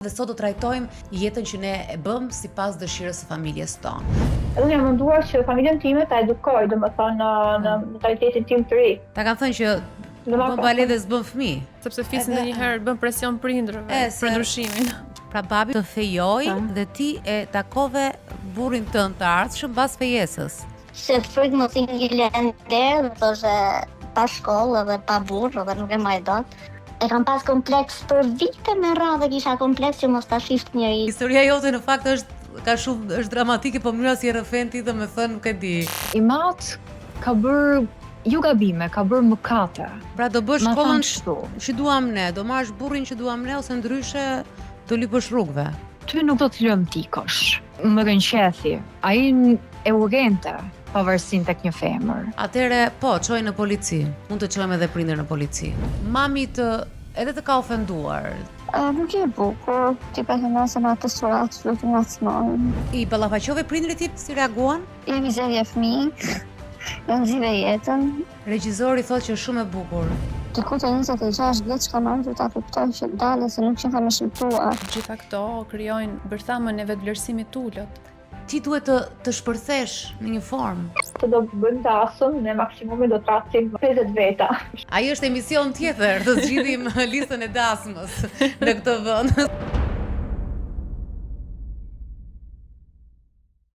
Dhe sot do trajtojmë jetën që ne e bëm sipas dëshirës së familjes tonë. Unë jam menduar që familjen time ta edukoj, domethënë në mentalitetin tim të ri. Ta kanë thënë që bën balet dhe s'bën fëmijë. Sepse fisin ndonjëherë bën presion prindërve për ndryshimin. Pra babi të fejoj dhe ti e takove burrin tënd të ardhshëm pas fejesës. Se frikë mos i ngile nder, thoshe pa shkollë dhe pa burrë dhe nuk e maj dot. E kam pas kompleks për vite me radhë, kisha kompleks që mos ta shifte njëri. Historia jote në fakt është dramatike, po mënyra si e rrëfen ti dhe me thënë nuk e di. I mat ka bërë ju gabime, ka bërë mëkate. Pra do bësh shkollën që duam ne, do marrësh burrin që duam ne ose ndryshe do lypësh rrugëve. Ty nuk do të lëm tikosh. Më rënqethi. Ai e urrente pavarësinë tek një femër. Atëre, po, çoj në polici. Mund të çojmë edhe prindër në polici. Mami edhe të ka ofenduar. Nuk e bukur, ti pa të nëse në atë surat, lutë nga të smojnë. I ballafaqove prindrit tip si reaguan? Jemi zedje fëmijë, jam zive jetën. Regjizori thotë që është shumë e bukur. Të kuta 26 vjeç ka marrë ta kuptoj që dalë se nuk qenë me shqiptuar. Gjitha këto krijojnë bërthamën e vetvlerësimit të ulët. Ti duhet të shpërthesh në një formë. Se do bëjmë dasëm, ne maksimumi do të rasim 50 veta. Ai është emision tjetër, të zgjidhim listën e dasmës në këtë vend.